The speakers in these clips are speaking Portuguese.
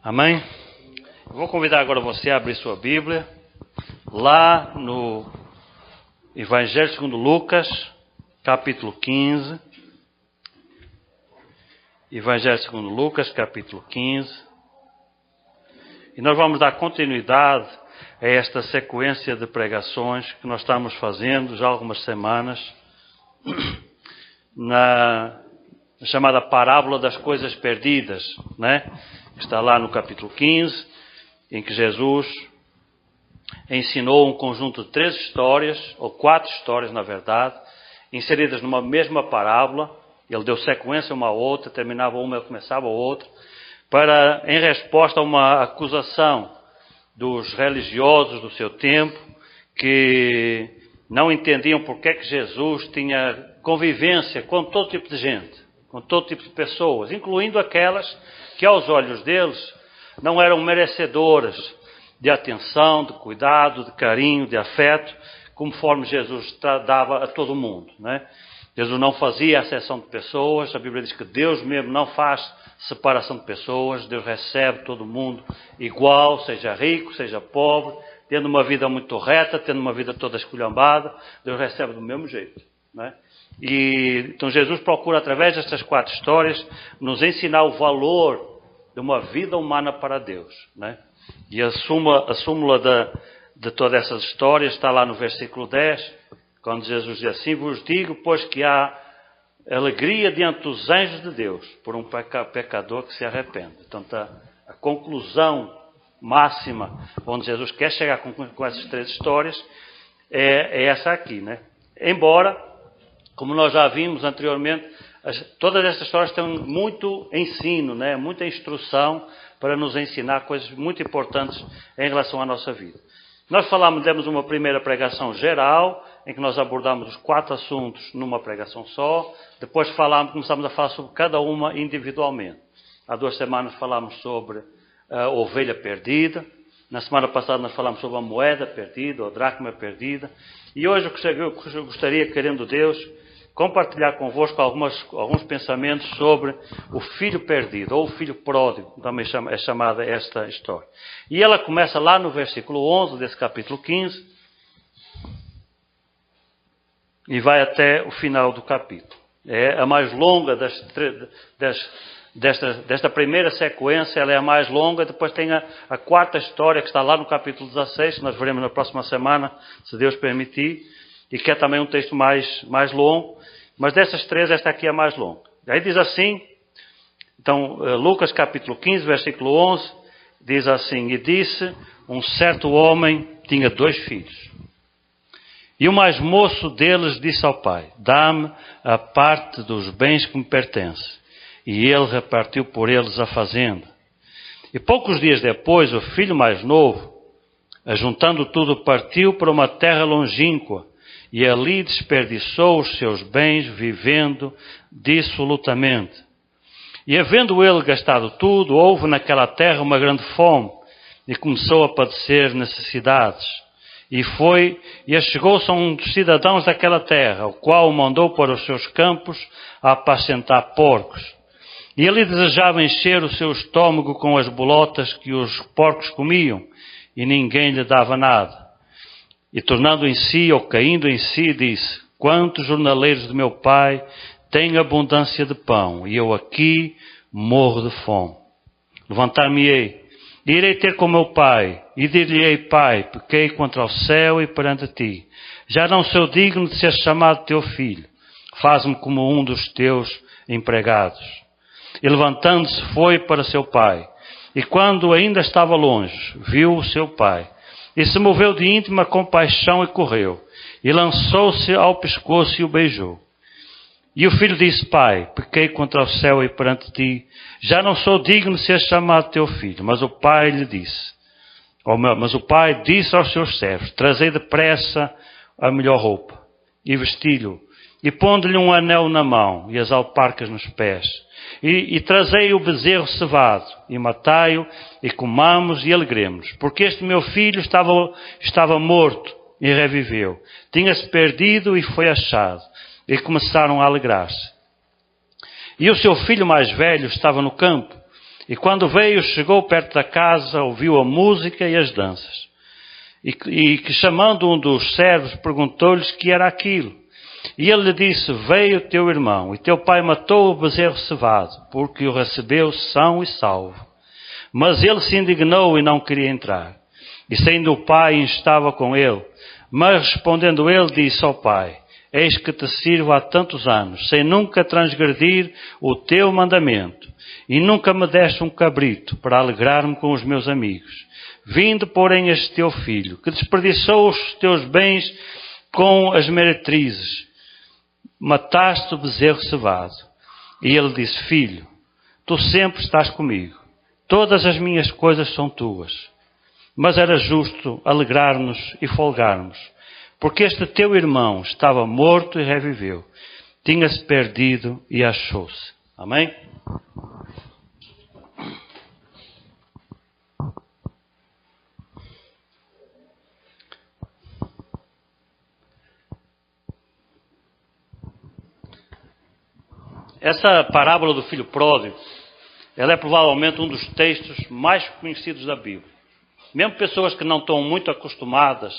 Amém? Eu vou convidar agora você a abrir sua Bíblia, lá no Evangelho segundo Lucas, capítulo 15. Evangelho segundo Lucas, capítulo 15. E nós vamos dar continuidade a esta sequência de pregações que nós estamos fazendo já há algumas semanas, na chamada parábola das coisas perdidas, né? Está lá no capítulo 15, em que Jesus ensinou um conjunto de 3 histórias, ou 4 histórias na verdade, inseridas numa mesma parábola. Ele deu sequência uma a outra, terminava uma e começava a outra, em resposta a uma acusação dos religiosos do seu tempo, que não entendiam porque é que Jesus tinha convivência com todo tipo de gente, com todo tipo de pessoas, incluindo aquelas que aos olhos deles não eram merecedoras de atenção, de cuidado, de carinho, de afeto, conforme Jesus dava a todo mundo, né? Jesus não fazia acepção de pessoas. A Bíblia diz que Deus mesmo não faz separação de pessoas. Deus recebe todo mundo igual, seja rico, seja pobre, tendo uma vida muito reta, tendo uma vida toda esculhambada, Deus recebe do mesmo jeito, né? E então Jesus procura, através destas 4 histórias, nos ensinar o valor de uma vida humana para Deus, né? E a súmula de todas essas histórias está lá no versículo 10, quando Jesus diz assim: vos digo, pois, que há alegria diante dos anjos de Deus por um pecador que se arrepende. Então está a conclusão máxima onde Jesus quer chegar com essas 3 histórias é essa aqui, né? Embora, como nós já vimos anteriormente, todas estas histórias têm muito ensino, né? Muita instrução para nos ensinar coisas muito importantes em relação à nossa vida. Nós demos uma primeira pregação geral, em que nós abordamos os 4 assuntos numa pregação só. Depois começamos a falar sobre cada uma individualmente. Há 2 semanas falámos sobre a ovelha perdida. Na semana passada nós falamos sobre a moeda perdida, ou a dracma perdida. E hoje eu gostaria, querendo Deus, compartilhar convosco alguns pensamentos sobre o filho perdido, ou o filho pródigo, também é chamada esta história. E ela começa lá no versículo 11 desse capítulo 15, e vai até o final do capítulo. É a mais longa desta primeira sequência. Ela é a mais longa. Depois tem a 4ª história, que está lá no capítulo 16, que nós veremos na próxima semana, se Deus permitir, e que é também um texto mais longo. Mas dessas 3, esta aqui é a mais longa. Aí diz assim, então, Lucas capítulo 15, versículo 11, diz assim: e disse, um certo homem tinha 2 filhos. E o mais moço deles disse ao pai: dá-me a parte dos bens que me pertence. E ele repartiu por eles a fazenda. E poucos dias depois, o filho mais novo, ajuntando tudo, partiu para uma terra longínqua, e ali desperdiçou os seus bens, vivendo dissolutamente. E havendo ele gastado tudo, houve naquela terra uma grande fome, e começou a padecer necessidades. E chegou-se a um dos cidadãos daquela terra, o qual o mandou para os seus campos a apacentar porcos. E ele desejava encher o seu estômago com as bolotas que os porcos comiam, e ninguém lhe dava nada. E tornando em si, ou caindo em si, disse: quantos jornaleiros de meu pai têm abundância de pão, e eu aqui morro de fome. Levantar-me-ei, e irei ter com meu pai, e dir-lhe-ei: pai, pequei contra o céu e perante ti. Já não sou digno de ser chamado teu filho. Faz-me como um dos teus empregados. E levantando-se foi para seu pai. E quando ainda estava longe, viu o seu pai. E se moveu de íntima compaixão e correu. E lançou-se ao pescoço e o beijou. E o filho disse: pai, pequei contra o céu e perante ti. Já não sou digno de ser chamado teu filho. Mas o pai disse aos seus servos: trazei depressa a melhor roupa, e vesti-lhe, e pondo-lhe um anel na mão, e as alparcas nos pés. E trazei o bezerro cevado, e matai-o, e comamos e alegremos. Porque este meu filho estava morto e reviveu. Tinha-se perdido e foi achado. E começaram a alegrar-se. E o seu filho mais velho estava no campo. E quando veio, chegou perto da casa, ouviu a música e as danças. E chamando um dos servos, perguntou-lhes que era aquilo. E ele lhe disse, veio teu irmão, e teu pai matou o bezerro cevado, porque o recebeu são e salvo. Mas ele se indignou e não queria entrar. E saindo o pai, estava com ele. Mas respondendo ele, disse ao pai, eis que te sirvo há tantos anos, sem nunca transgredir o teu mandamento, e nunca me deste um cabrito para alegrar-me com os meus amigos. Vinde, porém, este teu filho, que desperdiçou os teus bens com as meretrizes, mataste o bezerro cevado. E ele disse, filho, tu sempre estás comigo, todas as minhas coisas são tuas. Mas era justo alegrar-nos e folgarmos, porque este teu irmão estava morto e reviveu, tinha-se perdido e achou-se. Amém? Essa parábola do filho pródigo, ela é provavelmente um dos textos mais conhecidos da Bíblia. Mesmo pessoas que não estão muito acostumadas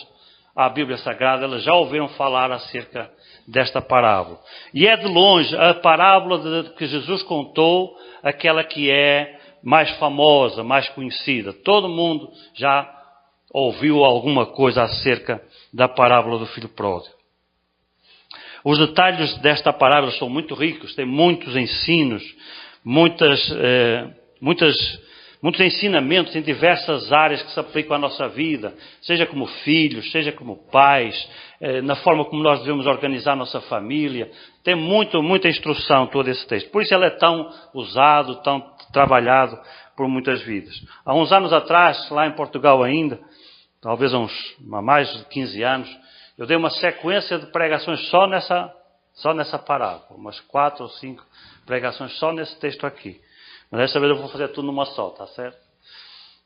à Bíblia Sagrada, elas já ouviram falar acerca desta parábola. E é de longe a parábola que Jesus contou, aquela que é mais famosa, mais conhecida. Todo mundo já ouviu alguma coisa acerca da parábola do filho pródigo. Os detalhes desta parábola são muito ricos, tem muitos ensinos, muitos ensinamentos em diversas áreas que se aplicam à nossa vida, seja como filhos, seja como pais, na forma como nós devemos organizar a nossa família. Tem muita instrução todo esse texto. Por isso ele é tão usado, tão trabalhado por muitas vidas. Há uns anos atrás, lá em Portugal ainda, talvez há mais de 15 anos, eu dei uma sequência de pregações só nessa parábola, umas 4 ou 5 pregações só nesse texto aqui. Mas dessa vez eu vou fazer tudo numa só, tá certo?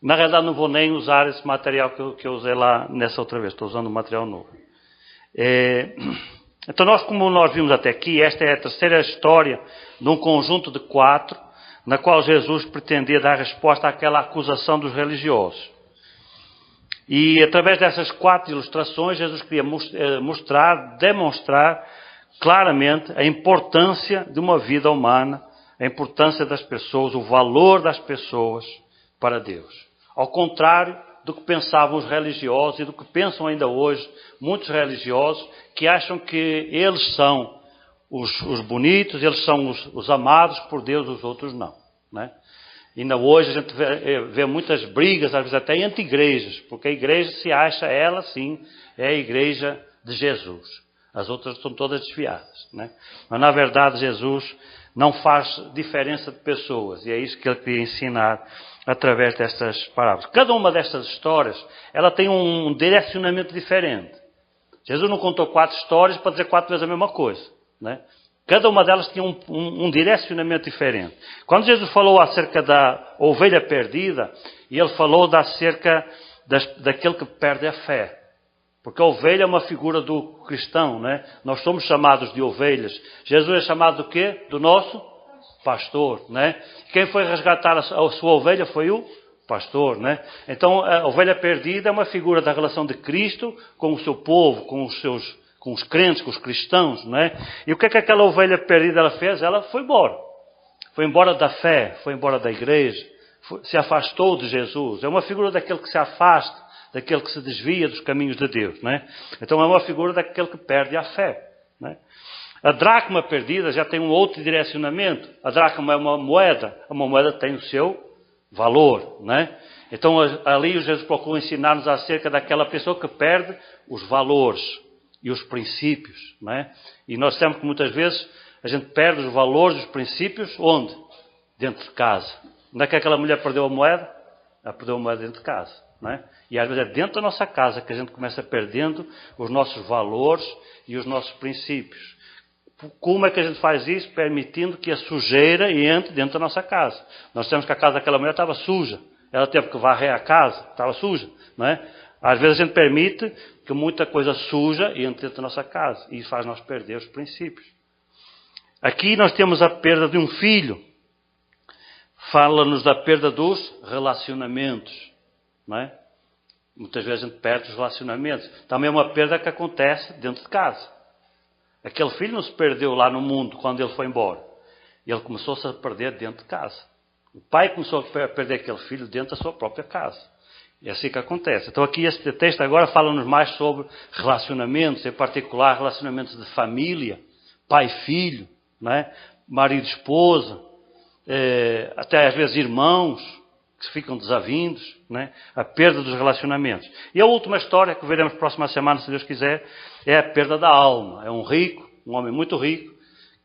Na realidade não vou nem usar esse material que eu usei lá nessa outra vez, estou usando um material novo. Então como nós vimos até aqui, esta é a terceira história de um conjunto de 4, na qual Jesus pretendia dar resposta àquela acusação dos religiosos. E através dessas 4 ilustrações, Jesus queria demonstrar claramente a importância de uma vida humana, a importância das pessoas, o valor das pessoas para Deus. Ao contrário do que pensavam os religiosos e do que pensam ainda hoje muitos religiosos, que acham que eles são os bonitos, eles são os amados por Deus, os outros não, né? Ainda hoje a gente vê muitas brigas, às vezes até entre igrejas, porque a igreja se acha, ela sim, é a igreja de Jesus. As outras são todas desviadas, né? Mas na verdade Jesus não faz diferença de pessoas, e é isso que ele queria ensinar através destas parábolas. Cada uma destas histórias, ela tem um direcionamento diferente. Jesus não contou 4 histórias para dizer 4 vezes a mesma coisa, né? Cada uma delas tinha um direcionamento diferente. Quando Jesus falou acerca da ovelha perdida, e ele falou acerca daquele que perde a fé. Porque a ovelha é uma figura do cristão, né? Nós somos chamados de ovelhas. Jesus é chamado do quê? Do nosso pastor, né? Quem foi resgatar a sua ovelha foi o pastor, né? Então a ovelha perdida é uma figura da relação de Cristo com o seu povo, com os crentes, com os cristãos, não é? E o que é que aquela ovelha perdida ela fez? Ela foi embora. Foi embora da fé, foi embora da igreja, se afastou de Jesus. É uma figura daquele que se afasta, daquele que se desvia dos caminhos de Deus, não é? Então é uma figura daquele que perde a fé, não é? A dracma perdida já tem um outro direcionamento. A dracma é uma moeda tem o seu valor, não é? Então ali o Jesus procurou ensinar-nos acerca daquela pessoa que perde os valores e os princípios, não é? E nós temos que muitas vezes a gente perde os valores, os princípios, onde? Dentro de casa. Onde é que aquela mulher perdeu a moeda? Ela perdeu a moeda dentro de casa, não é? E às vezes é dentro da nossa casa que a gente começa perdendo os nossos valores e os nossos princípios. Como é que a gente faz isso? Permitindo que a sujeira entre dentro da nossa casa. Nós temos que a casa daquela mulher estava suja. Ela teve que varrer a casa, estava suja, não é? Às vezes a gente permite que muita coisa suja entre dentro da nossa casa. E isso faz nós perder os princípios. Aqui nós temos a perda de um filho. fala-nos da perda dos relacionamentos, não é? Muitas vezes a gente perde os relacionamentos. Também é uma perda que acontece dentro de casa. Aquele filho não se perdeu lá no mundo quando ele foi embora. Ele começou-se a perder dentro de casa. O pai começou a perder aquele filho dentro da sua própria casa. É assim que acontece. Então aqui este texto agora fala-nos mais sobre relacionamentos, em particular relacionamentos de família, pai-filho, não é? Marido-esposa, até às vezes irmãos que ficam desavindos, não é? A perda dos relacionamentos. E a última história que veremos próxima semana, se Deus quiser, é a perda da alma. É um rico, um homem muito rico,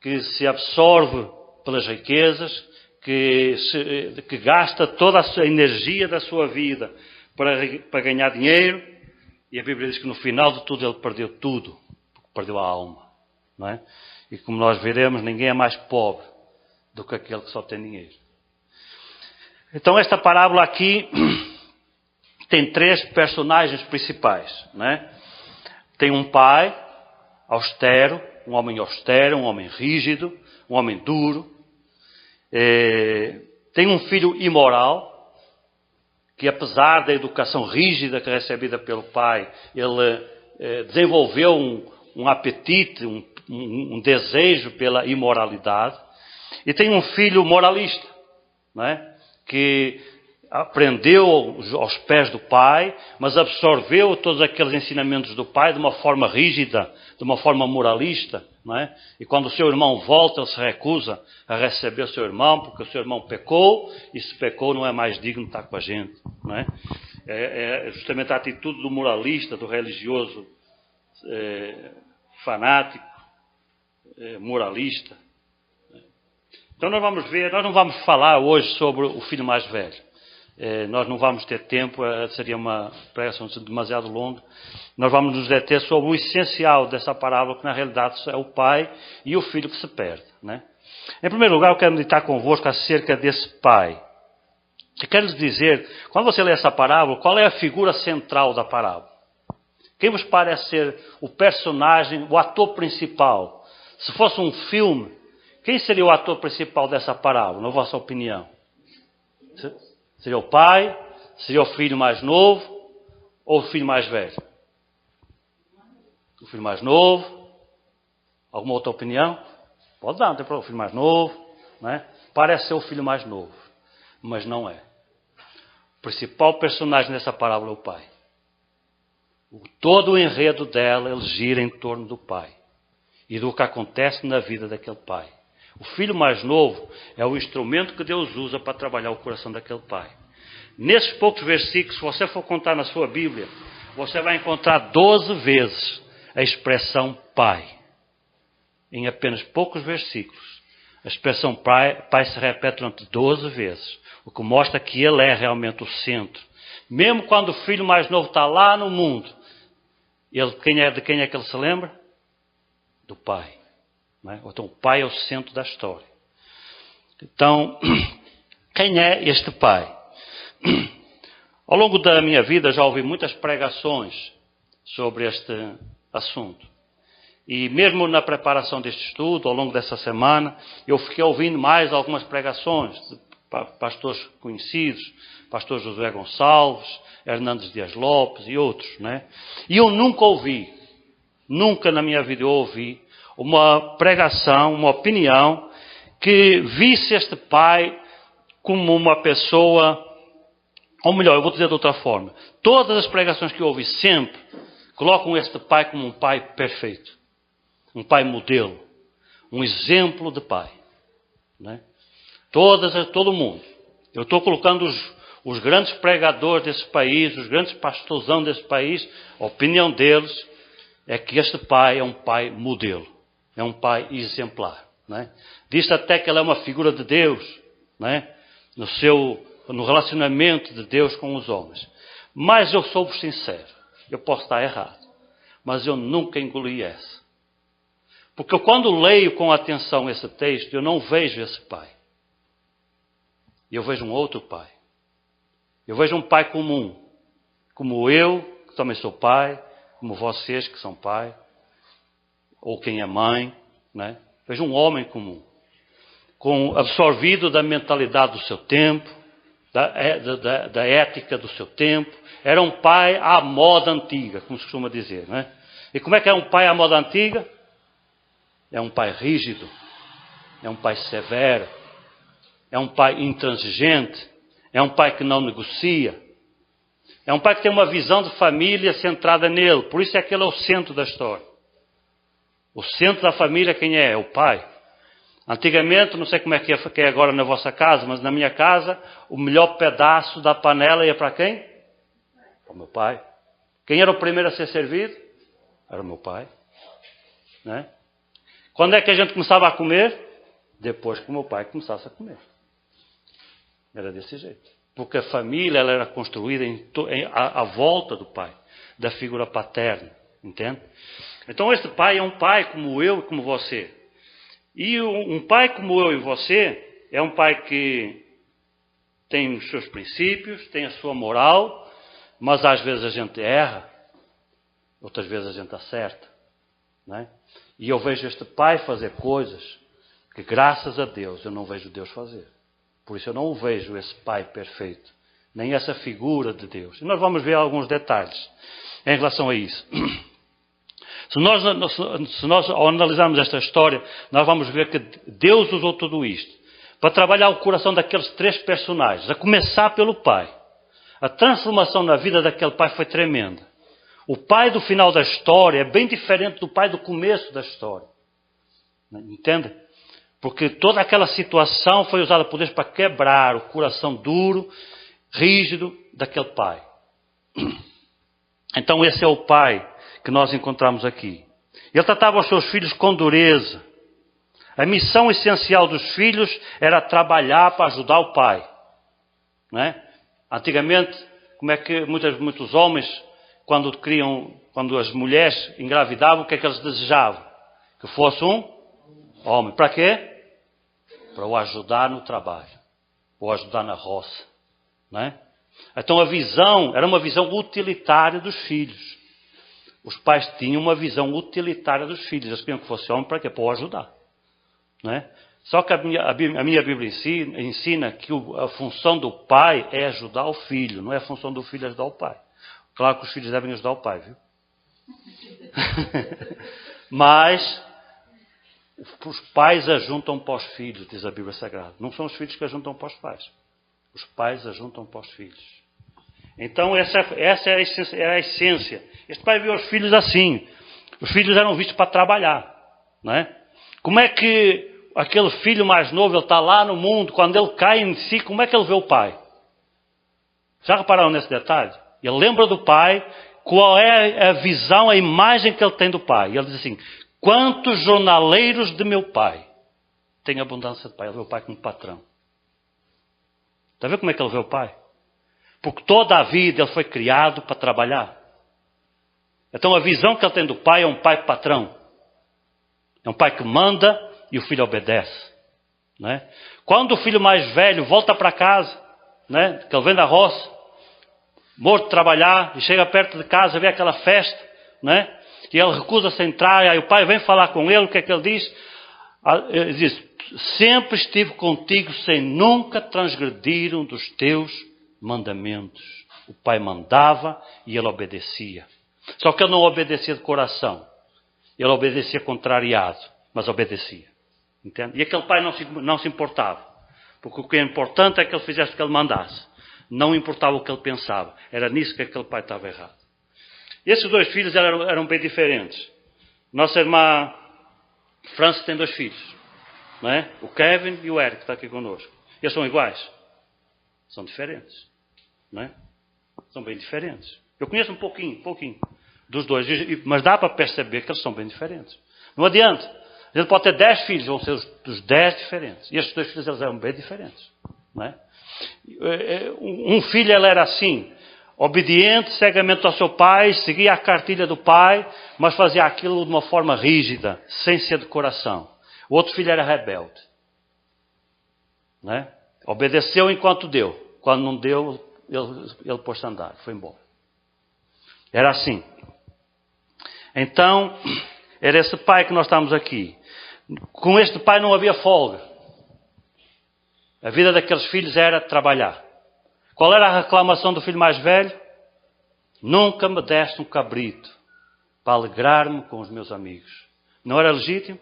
que se absorve pelas riquezas, que gasta toda a energia da sua vida para ganhar dinheiro, e a Bíblia diz que no final de tudo ele perdeu tudo, porque perdeu a alma, não é? E como nós veremos, ninguém é mais pobre do que aquele que só tem dinheiro. Então esta parábola aqui tem 3 personagens principais, não é? Tem um pai austero, um homem rígido, um homem duro. Tem um filho imoral, que apesar da educação rígida que é recebida pelo pai, ele desenvolveu um apetite, um desejo pela imoralidade. E tem um filho moralista, não é? Que aprendeu aos pés do pai, mas absorveu todos aqueles ensinamentos do pai de uma forma rígida, de uma forma moralista, não é? E quando o seu irmão volta, ele se recusa a receber o seu irmão, porque o seu irmão pecou, e se pecou não é mais digno de estar com a gente, não é? É justamente a atitude do moralista, do religioso fanático, moralista. Então nós não vamos falar hoje sobre o filho mais velho. Nós não vamos ter tempo, seria uma pregação demasiado longa. Nós vamos nos deter sobre o essencial dessa parábola, que na realidade é o pai e o filho que se perde, né? Em primeiro lugar, eu quero meditar convosco acerca desse pai. Eu quero lhes dizer, quando você lê essa parábola, qual é a figura central da parábola? Quem vos parece ser o personagem, o ator principal? Se fosse um filme, quem seria o ator principal dessa parábola, na vossa opinião? Seria o pai? Seria o filho mais novo? Ou o filho mais velho? O filho mais novo? Alguma outra opinião? Pode dar, não tem problema. O filho mais novo, não é? Parece ser o filho mais novo, mas não é. O principal personagem dessa parábola é o pai. Todo o enredo dela, ele gira em torno do pai e do que acontece na vida daquele pai. O filho mais novo é o instrumento que Deus usa para trabalhar o coração daquele pai. Nesses poucos versículos, se você for contar na sua Bíblia, você vai encontrar 12 vezes a expressão pai. Em apenas poucos versículos. A expressão pai se repete durante 12 vezes. O que mostra que ele é realmente o centro. Mesmo quando o filho mais novo está lá no mundo, de quem é que ele se lembra? Do pai. Não é? Então o pai é o centro da história. Então, quem é este pai? Ao longo da minha vida já ouvi muitas pregações sobre este assunto. E mesmo na preparação deste estudo, ao longo dessa semana, eu fiquei ouvindo mais algumas pregações de pastores conhecidos, pastor Josué Gonçalves, Hernandes Dias Lopes e outros, né? E eu nunca na minha vida eu ouvi uma pregação, uma opinião que visse este pai como uma pessoa, ou melhor, eu vou dizer de outra forma, todas as pregações que eu ouvi sempre colocam este pai como um pai perfeito, um pai modelo, um exemplo de pai, né? Todo mundo. Eu estou colocando os grandes pregadores desse país, os grandes pastorzão desse país, a opinião deles é que este pai é um pai modelo, é um pai exemplar, né? Diz até que ele é uma figura de Deus, né? No relacionamento de Deus com os homens. Mas eu sou sincero, eu posso estar errado, mas eu nunca engoli essa. Porque quando leio com atenção esse texto, eu não vejo esse pai. Eu vejo um outro pai. Eu vejo um pai comum, como eu, que também sou pai, como vocês que são pai, ou quem é mãe, né? Vejo um homem comum, absorvido da mentalidade do seu tempo, da ética do seu tempo. Era um pai à moda antiga, como se costuma dizer, não é? E como é que é um pai à moda antiga? É um pai rígido, é um pai severo, é um pai intransigente, é um pai que não negocia, é um pai que tem uma visão de família centrada nele. Por isso é que ele é o centro da história. O centro da família quem é? É o pai. Antigamente, não sei como é que é agora na vossa casa, mas na minha casa, o melhor pedaço da panela ia para quem? Para o meu pai. Quem era o primeiro a ser servido? Era o meu pai. Não é? Quando é que a gente começava a comer? Depois que o meu pai começasse a comer. Era desse jeito. Porque a família ela era construída à volta do pai, da figura paterna. Entende? Então este pai é um pai como eu e como você. E um pai como eu e você é um pai que tem os seus princípios, tem a sua moral, mas às vezes a gente erra, outras vezes a gente acerta. Não é? E eu vejo este pai fazer coisas que, graças a Deus, eu não vejo Deus fazer. Por isso eu não vejo esse pai perfeito, nem essa figura de Deus. E nós vamos ver alguns detalhes em relação a isso. Se nós, ao analisarmos esta história, nós vamos ver que Deus usou tudo isto para trabalhar o coração daqueles três personagens, a começar pelo pai. A transformação na vida daquele pai foi tremenda. O pai do final da história é bem diferente do pai do começo da história. Entende? Porque toda aquela situação foi usada por Deus para quebrar o coração duro, rígido daquele pai. Então esse é o pai que nós encontramos aqui. Ele tratava os seus filhos com dureza. A missão essencial dos filhos era trabalhar para ajudar o pai. Não é? Antigamente, como é que muitos homens, quando as mulheres engravidavam, o que é que eles desejavam? Que fosse um homem. Para quê? Para o ajudar no trabalho. Ou ajudar na roça. Não é? Então a visão era uma visão utilitária dos filhos. Os pais tinham uma visão utilitária dos filhos. Eles queriam que fosse homem para quê? Para o ajudar. Não é? Só que a minha Bíblia ensina que a função do pai é ajudar o filho. Não é a função do filho ajudar o pai. Claro que os filhos devem ajudar o pai, viu? Mas os pais ajuntam para os filhos, diz a Bíblia Sagrada. Não são os filhos que ajuntam para os pais. Os pais ajuntam para os filhos. Então essa é a essência. Este pai viu os filhos assim. Os filhos eram vistos para trabalhar. Não é? Como é que aquele filho mais novo, ele está lá no mundo, quando ele cai em si, como é que ele vê o pai? Já repararam nesse detalhe? Ele lembra do pai, qual é a visão, a imagem que ele tem do pai. E ele diz assim, quantos jornaleiros de meu pai têm abundância de pai? Ele vê o pai como patrão. Está a ver como é que ele vê o pai? Porque toda a vida ele foi criado para trabalhar. Então a visão que ele tem do pai é um pai patrão. É um pai que manda e o filho obedece. Não é? Quando o filho mais velho volta para casa, não é? Que ele vem da roça, morto de trabalhar, e chega perto de casa, vê aquela festa, não é? E ele recusa-se a entrar, e aí o pai vem falar com ele, o que é que ele diz? Ele diz, sempre estive contigo sem nunca transgredir um dos teus mandamentos. O pai mandava e ele obedecia. Só que ele não obedecia de coração. Ele obedecia contrariado, mas obedecia. Entende? E aquele pai não se importava. Porque o que é importante é que ele fizesse o que ele mandasse. Não importava o que ele pensava. Era nisso que aquele pai estava errado. E esses dois filhos eram bem diferentes. Nossa irmã França tem dois filhos. Não é? O Kevin e o Eric, que está aqui connosco. Eles são iguais? São diferentes. Não é? São bem diferentes. Eu conheço um pouquinho dos dois, mas dá para perceber que eles são bem diferentes. Não adianta. A gente pode ter 10 filhos, vão ser os 10 diferentes. E estes dois filhos eles eram bem diferentes. Não é? Um filho ele era assim, obediente, cegamente ao seu pai, seguia a cartilha do pai, mas fazia aquilo de uma forma rígida, sem ser de coração. O outro filho era rebelde. Não é? Obedeceu enquanto deu. Quando não deu, ele pôs-se a andar, foi embora. Era assim. Então, era esse pai que nós estamos aqui. Com este pai não havia folga. A vida daqueles filhos era trabalhar. Qual era a reclamação do filho mais velho? Nunca me deste um cabrito para alegrar-me com os meus amigos. Não era legítimo?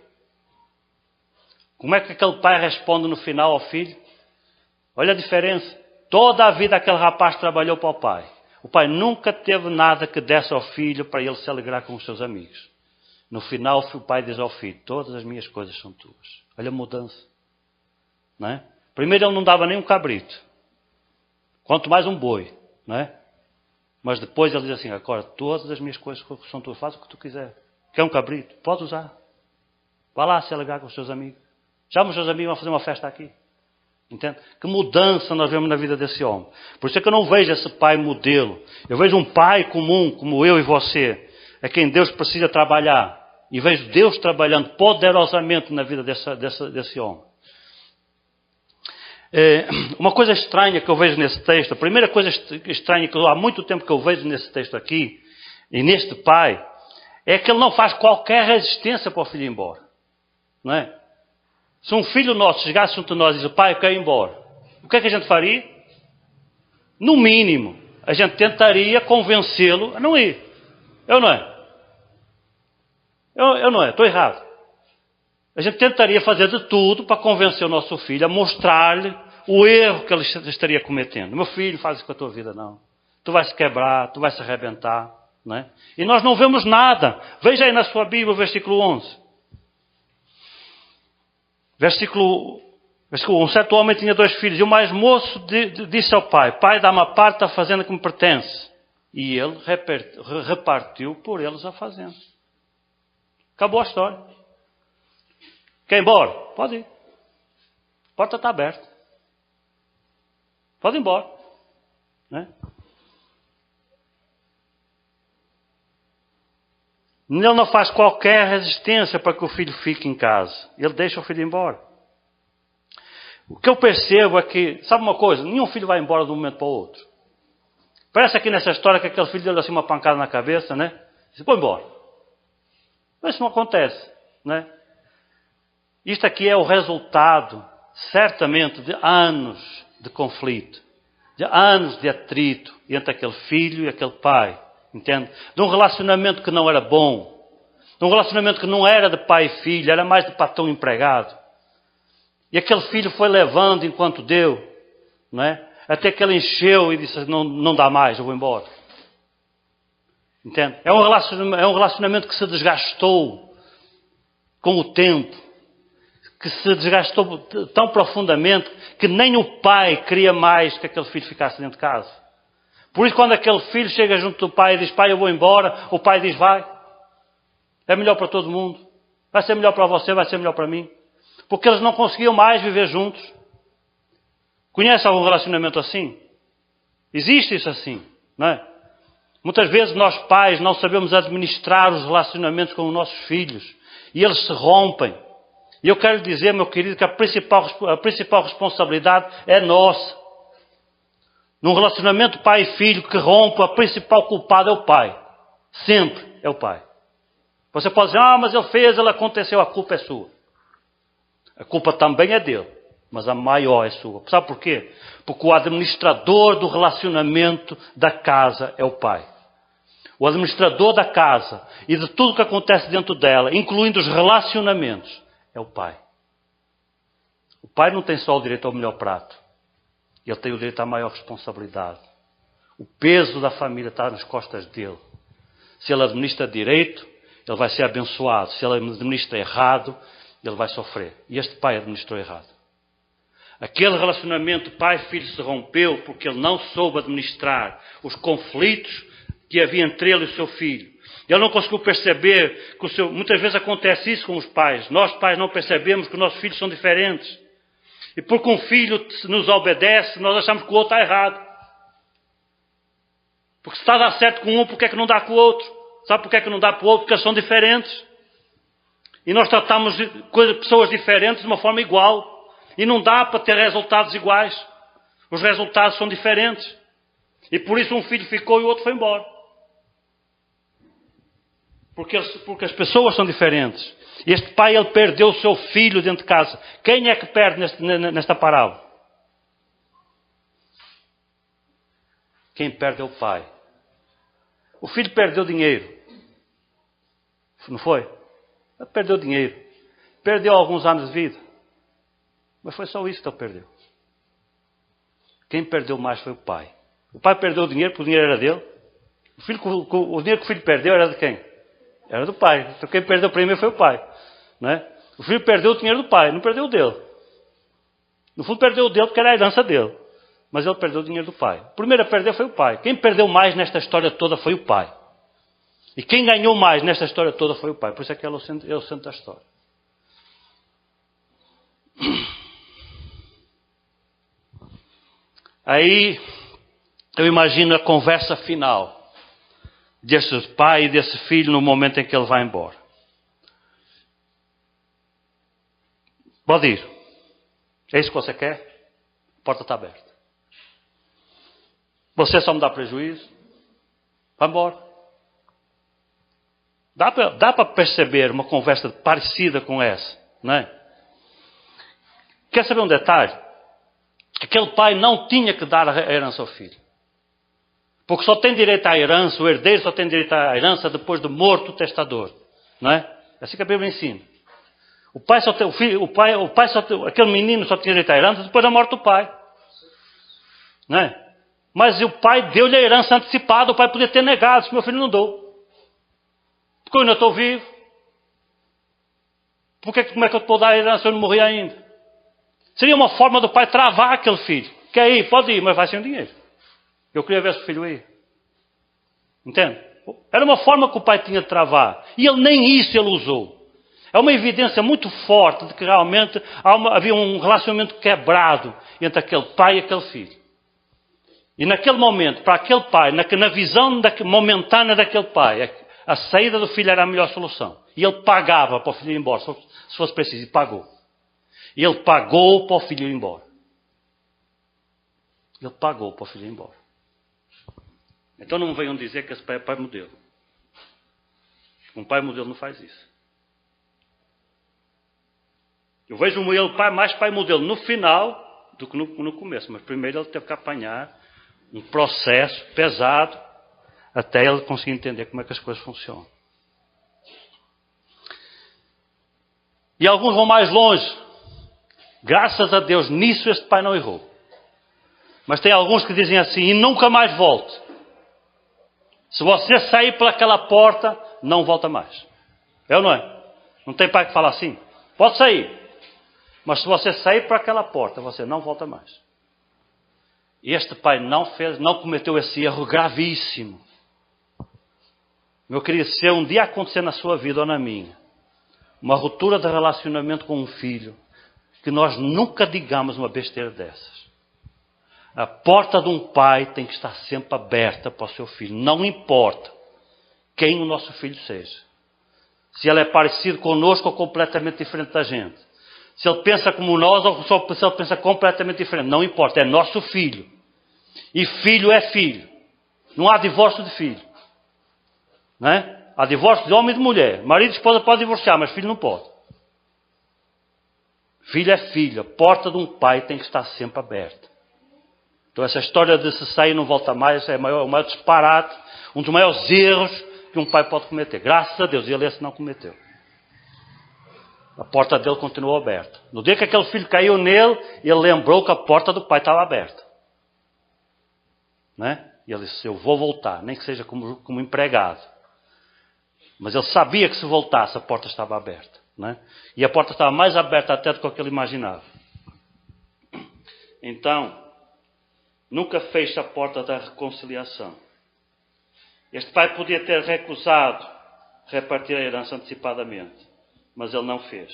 Como é que aquele pai responde no final ao filho? Olha a diferença. Toda a vida aquele rapaz trabalhou para o pai. O pai nunca teve nada que desse ao filho para ele se alegrar com os seus amigos. No final o pai diz ao filho, todas as minhas coisas são tuas. Olha a mudança. Não é? Primeiro ele não dava nem um cabrito. Quanto mais um boi. Não é? Mas depois ele diz assim, agora todas as minhas coisas são tuas. Faz o que tu quiser. Quer um cabrito? Pode usar. Vá lá se alegrar com os seus amigos. Chama os seus amigos, vão fazer uma festa aqui. Entende? Que mudança nós vemos na vida desse homem. Por isso é que eu não vejo esse pai modelo. Eu vejo um pai comum, como eu e você, a quem Deus precisa trabalhar. E vejo Deus trabalhando poderosamente na vida desse homem. Uma coisa estranha que eu vejo nesse texto, a primeira coisa estranha que há muito tempo que eu vejo nesse texto aqui, e neste pai, é que ele não faz qualquer resistência para o filho ir embora. Não é? Se um filho nosso chegasse junto a nós e disse, pai, eu quero ir embora, o que é que a gente faria? No mínimo, a gente tentaria convencê-lo a não ir. Eu não é? Eu não é? Estou errado. A gente tentaria fazer de tudo para convencer o nosso filho a mostrar-lhe o erro que ele estaria cometendo. Meu filho, faz isso com a tua vida, não. Tu vais se quebrar, tu vais se arrebentar. Não é? E nós não vemos nada. Veja aí na sua Bíblia o versículo 11. Versículo 1. Um certo homem tinha 2 filhos. E o mais moço disse ao pai, pai, dá-me a parte da fazenda que me pertence. E ele repartiu por eles a fazenda. Acabou a história. Quer ir embora? Pode ir. A porta está aberta. Pode ir embora. Né? Ele não faz qualquer resistência para que o filho fique em casa. Ele deixa o filho ir embora. O que eu percebo é que, sabe uma coisa? Nenhum filho vai embora de um momento para o outro. Parece aqui nessa história que aquele filho deu assim uma pancada na cabeça, né? Disse, pô, embora. Mas isso não acontece, né? Isto aqui é o resultado, certamente, de anos de conflito, de anos de atrito entre aquele filho e aquele pai, entende? De um relacionamento que não era bom, de um relacionamento que não era de pai e filho, era mais de patrão empregado. E aquele filho foi levando enquanto deu, não é? Até que ele encheu e disse, não dá mais, eu vou embora. Entende? É um relacionamento que se desgastou com o tempo, que se desgastou tão profundamente que nem o pai queria mais que aquele filho ficasse dentro de casa. Por isso, quando aquele filho chega junto do pai e diz, pai, eu vou embora, o pai diz, vai. É melhor para todo mundo. Vai ser melhor para você, vai ser melhor para mim. Porque eles não conseguiam mais viver juntos. Conhece algum relacionamento assim? Existe isso assim, não é? Muitas vezes nós pais não sabemos administrar os relacionamentos com os nossos filhos. E eles se rompem. E eu quero dizer, meu querido, que a principal responsabilidade é nossa. Num relacionamento pai e filho que rompe, a principal culpada é o pai. Sempre é o pai. Você pode dizer, mas ele fez, ele aconteceu, a culpa é sua. A culpa também é dele, mas a maior é sua. Sabe por quê? Porque o administrador do relacionamento da casa é o pai. O administrador da casa e de tudo que acontece dentro dela, incluindo os relacionamentos, é o pai. O pai não tem só o direito ao melhor prato. Ele tem o direito à maior responsabilidade. O peso da família está nas costas dele. Se ele administra direito, ele vai ser abençoado. Se ele administra errado, ele vai sofrer. E este pai administrou errado. Aquele relacionamento pai-filho se rompeu porque ele não soube administrar os conflitos que havia entre ele e o seu filho. Ele não conseguiu perceber que muitas vezes acontece isso com os pais. Nós pais não percebemos que os nossos filhos são diferentes. E porque um filho nos obedece, nós achamos que o outro está errado. Porque se está a dar certo com um, porque é que não dá com o outro? Sabe porque é que não dá com o outro? Porque eles são diferentes. E nós tratamos pessoas diferentes de uma forma igual. E não dá para ter resultados iguais. Os resultados são diferentes. E por isso um filho ficou e o outro foi embora. Porque as pessoas são diferentes. Este pai, ele perdeu o seu filho dentro de casa. Quem é que perde nesta parábola? Quem perde é o pai. O filho perdeu dinheiro. Não foi? Ele perdeu dinheiro. Perdeu alguns anos de vida. Mas foi só isso que ele perdeu. Quem perdeu mais foi o pai. O pai perdeu o dinheiro porque o dinheiro era dele. O dinheiro que o filho perdeu era de quem? Era do pai. Então quem perdeu primeiro foi o pai. Não é? O filho perdeu o dinheiro do pai, não perdeu o dele. No fundo perdeu o dele porque era a herança dele. Mas ele perdeu o dinheiro do pai. O primeiro a perder foi o pai. Quem perdeu mais nesta história toda foi o pai. E quem ganhou mais nesta história toda foi o pai. Por isso é que ele é o centro da história. Aí eu imagino a conversa final desse pai e desse filho no momento em que ele vai embora. Pode ir. É isso que você quer? A porta está aberta. Você só me dá prejuízo? Vai embora. Dá para perceber uma conversa parecida com essa, não é? Quer saber um detalhe? Aquele pai não tinha que dar a herança ao filho. Porque só tem direito à herança, o herdeiro só tem direito à herança depois de morto o testador. Não é? É assim que a Bíblia ensina. O pai só tem, aquele menino só tinha direito à herança depois da morte do pai. Não é? Mas o pai deu-lhe a herança antecipada, o pai podia ter negado, se meu filho não dou. Porque eu ainda estou vivo. Como é que eu te vou dar a herança se eu não morri ainda? Seria uma forma do pai travar aquele filho. Quer ir? Pode ir, mas vai sem dinheiro. Eu queria ver se o filho ia. Entende? Era uma forma que o pai tinha de travar. E ele nem isso ele usou. É uma evidência muito forte de que realmente havia um relacionamento quebrado entre aquele pai e aquele filho. E naquele momento, para aquele pai, na visão momentânea daquele pai, a saída do filho era a melhor solução. E ele pagava para o filho ir embora, se fosse preciso, e pagou. E ele pagou para o filho ir embora. Ele pagou para o filho ir embora. Então não me venham dizer que esse pai é pai modelo. Um pai modelo não faz isso. Eu vejo ele mais pai modelo no final do que no começo. Mas primeiro ele teve que apanhar um processo pesado até ele conseguir entender como é que as coisas funcionam. E alguns vão mais longe. Graças a Deus, nisso este pai não errou. Mas tem alguns que dizem assim, e nunca mais volte. Se você sair por aquela porta, não volta mais. É ou não é? Não tem pai que fala assim? Pode sair. Mas se você sair por aquela porta, você não volta mais. E este pai não cometeu esse erro gravíssimo. Meu querido, se um dia acontecer na sua vida ou na minha, uma ruptura de relacionamento com um filho, que nós nunca digamos uma besteira dessas. A porta de um pai tem que estar sempre aberta para o seu filho. Não importa quem o nosso filho seja. Se ele é parecido conosco ou completamente diferente da gente. Se ele pensa como nós ou se ele pensa completamente diferente. Não importa, é nosso filho. E filho é filho. Não há divórcio de filho. Não é? Há divórcio de homem e de mulher. Marido e esposa podem divorciar, mas filho não pode. Filho é filho. A porta de um pai tem que estar sempre aberta. Então essa história de se sair e não volta mais é o maior disparate, um dos maiores erros que um pai pode cometer. Graças a Deus, ele esse não cometeu. A porta dele continuou aberta. No dia que aquele filho caiu nele, ele lembrou que a porta do pai estava aberta. Né? E ele disse, eu vou voltar, nem que seja como empregado. Mas ele sabia que se voltasse, a porta estava aberta. Né? E a porta estava mais aberta até do que ele imaginava. Então, nunca feche a porta da reconciliação. Este pai podia ter recusado repartir a herança antecipadamente, mas ele não fez.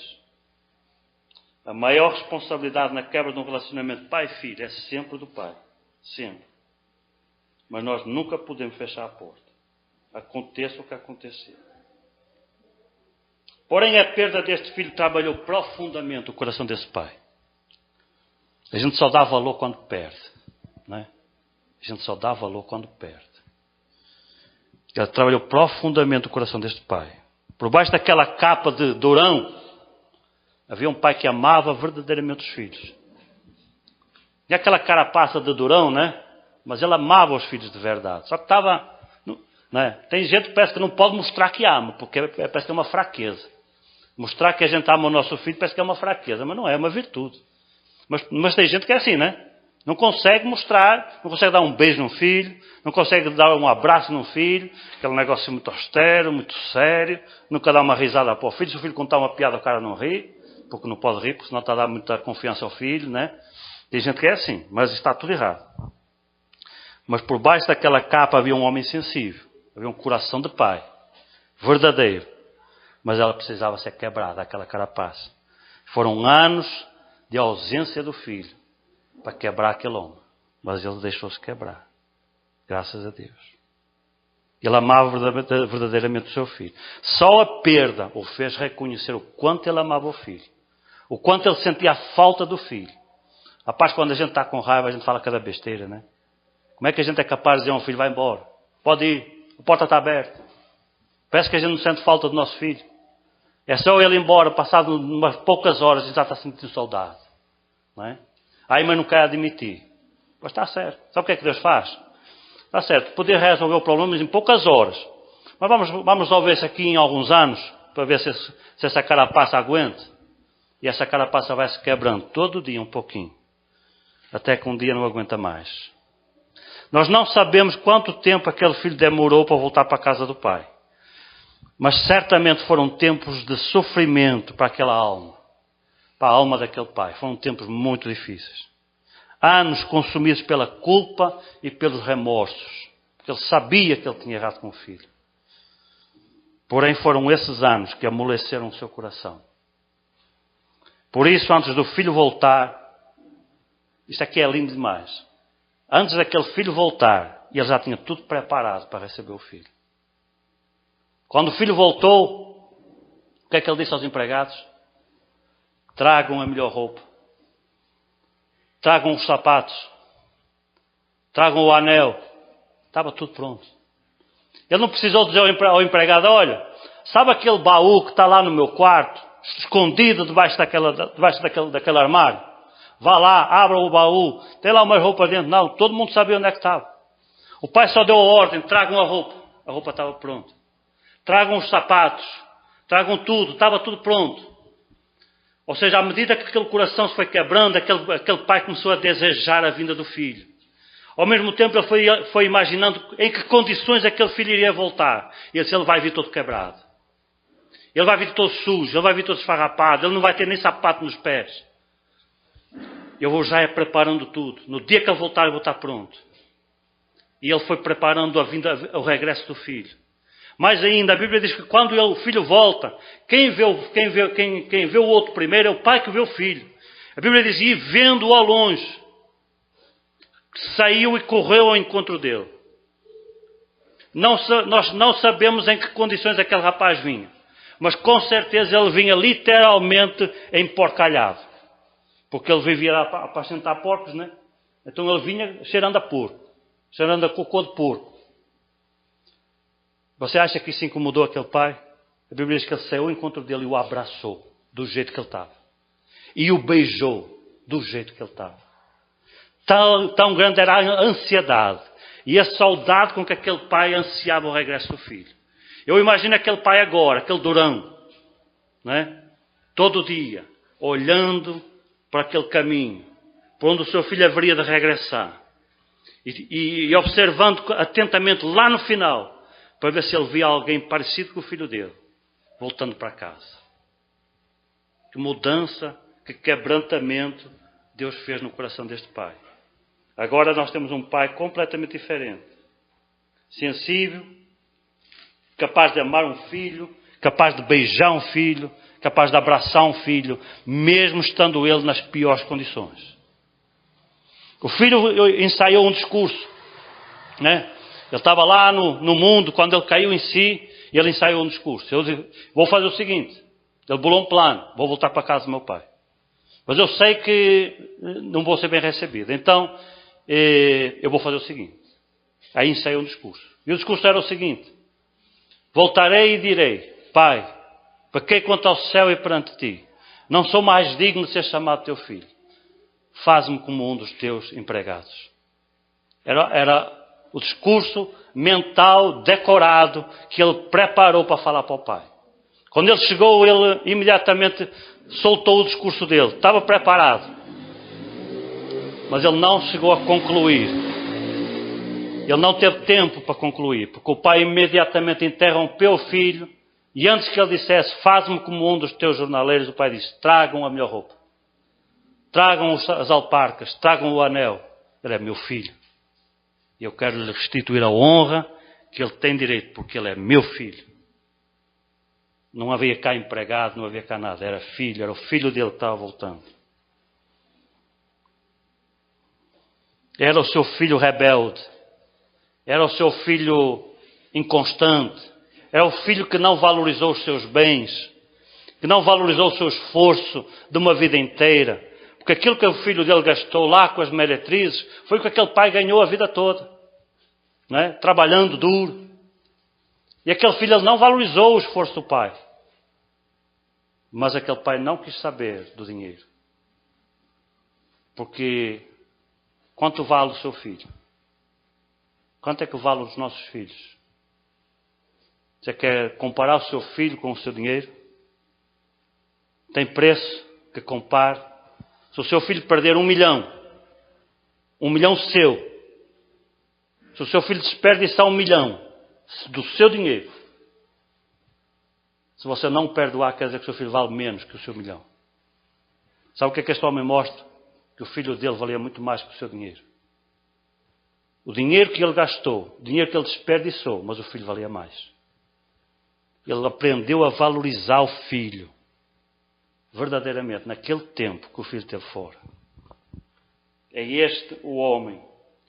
A maior responsabilidade na quebra de um relacionamento pai-filho é sempre do pai. Sempre. Mas nós nunca podemos fechar a porta. Aconteça o que acontecer. Porém, a perda deste filho trabalhou profundamente o coração desse pai. A gente só dá valor quando perde. Não é? A gente só dá valor quando perde. Ela trabalhou profundamente o coração deste pai. Por baixo daquela capa de durão, havia um pai que amava verdadeiramente os filhos. E aquela carapaça de durão, né? Mas ele amava os filhos de verdade. Só que estava... Não é? Tem gente que parece que não pode mostrar que ama, porque parece que é uma fraqueza. Mostrar que a gente ama o nosso filho parece que é uma fraqueza, mas não é, é uma virtude. Mas tem gente que é assim, né? Não consegue mostrar, não consegue dar um beijo num filho, não consegue dar um abraço num filho, aquele negócio muito austero, muito sério, nunca dá uma risada para o filho. Se o filho contar uma piada, o cara não ri, porque não pode rir, porque senão está a dar muita confiança ao filho, né? Tem gente que é assim, mas está tudo errado. Mas por baixo daquela capa havia um homem sensível, havia um coração de pai, verdadeiro. Mas ela precisava ser quebrada, aquela carapaça. Foram anos de ausência do filho para quebrar aquele homem. Mas ele deixou-se quebrar. Graças a Deus. Ele amava verdadeiramente o seu filho. Só a perda o fez reconhecer o quanto ele amava o filho. O quanto ele sentia a falta do filho. Rapaz, quando a gente está com raiva, a gente fala cada besteira, né? Como é que a gente é capaz de dizer a um filho, vai embora? Pode ir, a porta está aberta. Parece que a gente não sente falta do nosso filho. É só ele ir embora, passado umas poucas horas, a gente já está sentindo saudade. Não é? Aí, mas não quer admitir. Mas está certo. Sabe o que é que Deus faz? Está certo. Poder resolver o problema em poucas horas. Mas vamos resolver isso aqui em alguns anos, para ver se essa carapaça aguenta. E essa carapaça vai se quebrando todo dia um pouquinho. Até que um dia não aguenta mais. Nós não sabemos quanto tempo aquele filho demorou para voltar para a casa do pai. Mas certamente foram tempos de sofrimento para aquela alma. Para a alma daquele pai. Foram tempos muito difíceis. Anos consumidos pela culpa e pelos remorsos. Porque ele sabia que ele tinha errado com o filho. Porém foram esses anos que amoleceram o seu coração. Por isso, antes do filho voltar, isto aqui é lindo demais. Antes daquele filho voltar, ele já tinha tudo preparado para receber o filho. Quando o filho voltou, o que é que ele disse aos empregados? Tragam a melhor roupa. Tragam os sapatos. Tragam o anel. Estava tudo pronto. Ele não precisou dizer ao empregado, olha, sabe aquele baú que está lá no meu quarto, escondido debaixo daquele armário? Vá lá, abra o baú, tem lá umas roupas dentro. Não, todo mundo sabia onde é que estava. O pai só deu a ordem, tragam a roupa. A roupa estava pronta. Tragam os sapatos, tragam tudo, estava tudo pronto. Ou seja, à medida que aquele coração se foi quebrando, aquele pai começou a desejar a vinda do filho. Ao mesmo tempo ele foi imaginando em que condições aquele filho iria voltar. E ele disse, ele vai vir todo quebrado. Ele vai vir todo sujo, ele vai vir todo esfarrapado, ele não vai ter nem sapato nos pés. Eu vou já preparando tudo. No dia que ele voltar, eu vou estar pronto. E ele foi preparando a vinda, o regresso do filho. Mais ainda, a Bíblia diz que quando o filho volta, quem vê o outro primeiro é o pai que vê o filho. A Bíblia diz, e vendo-o ao longe, saiu e correu ao encontro dele. Nós não sabemos em que condições aquele rapaz vinha. Mas com certeza ele vinha literalmente emporcalhado. Porque ele vivia lá para apacentar porcos, né? Então ele vinha cheirando a porco. Cheirando a cocô de porco. Você acha que isso incomodou aquele pai? A Bíblia diz que ele saiu ao encontro dele e o abraçou do jeito que ele estava. E o beijou do jeito que ele estava. Tão grande era a ansiedade e a saudade com que aquele pai ansiava o regresso do filho. Eu imagino aquele pai agora, aquele durão, né? Todo dia, olhando para aquele caminho, para onde o seu filho haveria de regressar. E observando atentamente lá no final, para ver se ele via alguém parecido com o filho dele, voltando para casa. Que mudança, que quebrantamento Deus fez no coração deste pai. Agora nós temos um pai completamente diferente. Sensível, capaz de amar um filho, capaz de beijar um filho, capaz de abraçar um filho, mesmo estando ele nas piores condições. O filho ensaiou um discurso, né? Ele estava lá no mundo, quando ele caiu em si, e ele ensaiou um discurso. Eu disse, vou fazer o seguinte, ele bolou um plano, vou voltar para casa do meu pai. Mas eu sei que não vou ser bem recebido, então eu vou fazer o seguinte. Aí ensaiou um discurso. E o discurso era o seguinte, voltarei e direi, pai, pequei quanto ao céu e perante ti, não sou mais digno de ser chamado teu filho. Faz-me como um dos teus empregados. Era o discurso mental decorado que ele preparou para falar para o pai. Quando ele chegou, ele imediatamente soltou o discurso dele. Estava preparado. Mas ele não chegou a concluir. Ele não teve tempo para concluir, porque o pai imediatamente interrompeu o filho e antes que ele dissesse, faz-me como um dos teus jornaleiros, o pai disse, tragam a melhor roupa. Tragam as alparcas, tragam o anel. Ele é meu filho. E eu quero lhe restituir a honra que ele tem direito, porque ele é meu filho. Não havia cá empregado, não havia cá nada. Era filho, era o filho dele que estava voltando. Era o seu filho rebelde. Era o seu filho inconstante. Era o filho que não valorizou os seus bens. Que não valorizou o seu esforço de uma vida inteira. Porque aquilo que o filho dele gastou lá com as meretrizes foi o que aquele pai ganhou a vida toda. Não é? Trabalhando duro. E aquele filho ele não valorizou o esforço do pai. Mas aquele pai não quis saber do dinheiro. Porque quanto vale o seu filho? Quanto é que vale os nossos filhos? Você quer comparar o seu filho com o seu dinheiro? Tem preço que compare? Se o seu filho perder 1 milhão seu, se o seu filho desperdiçar 1 milhão do seu dinheiro, se você não perdoar, quer dizer que o seu filho vale menos que o seu 1 milhão. Sabe o que é que este homem mostra? Que o filho dele valia muito mais que o seu dinheiro. O dinheiro que ele gastou, o dinheiro que ele desperdiçou, mas o filho valia mais. Ele aprendeu a valorizar o filho. Verdadeiramente, naquele tempo que o filho esteve fora. É este o homem,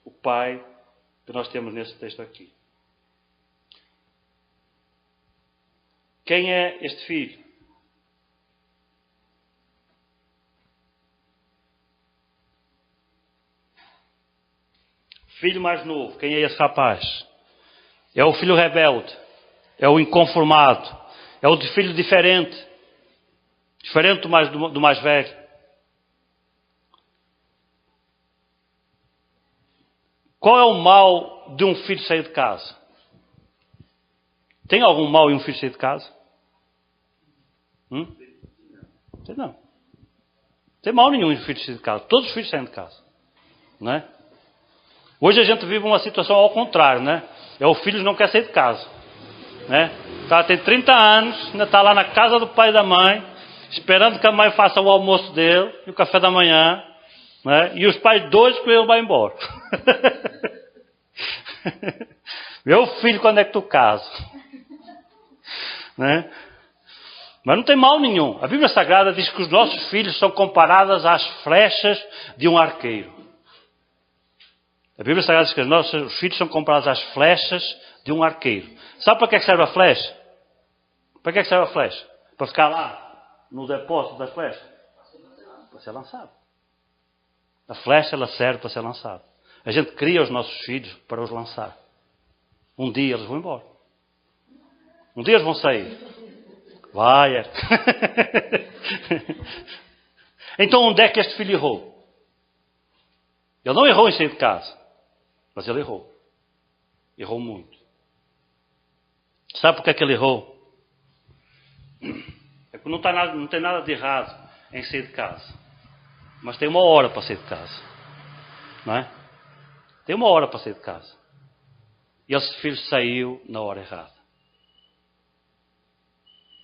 o pai, que nós temos nesse texto aqui. Quem é este filho? Filho mais novo. Quem é esse rapaz? É o filho rebelde. É o inconformado. É o filho diferente. Diferente do mais velho. Qual é o mal de um filho sair de casa? Tem algum mal em um filho sair de casa? Tem não. Tem mal nenhum em um filho sair de casa. Todos os filhos saem de casa. Não é? Hoje a gente vive uma situação ao contrário, né? É o filho que não quer sair de casa. Né? O cara tem 30 anos, ainda está lá na casa do pai e da mãe, esperando que a mãe faça o almoço dele e o café da manhã, né? E os pais dois que ele vai embora. Meu filho, quando é que tu casa? Né? Mas não tem mal nenhum. A Bíblia Sagrada diz que os nossos filhos são comparados às flechas de um arqueiro. A Bíblia Sagrada diz que os nossos filhos são comparados às flechas de um arqueiro. Sabe para que é que serve a flecha? Para que é que serve a flecha? Para ficar lá no depósito das flechas? Para ser lançado. A flecha ela serve para ser lançada. A gente cria os nossos filhos para os lançar. Um dia eles vão embora. Um dia eles vão sair. Vai. Então onde é que este filho errou? Ele não errou em sair de casa. Mas ele errou. Errou muito. Sabe por que é que ele errou? É porque não tem nada de errado em sair de casa. Mas tem 1 hora para sair de casa. Não é? Tem 1 hora para sair de casa. E esse filho saiu na hora errada.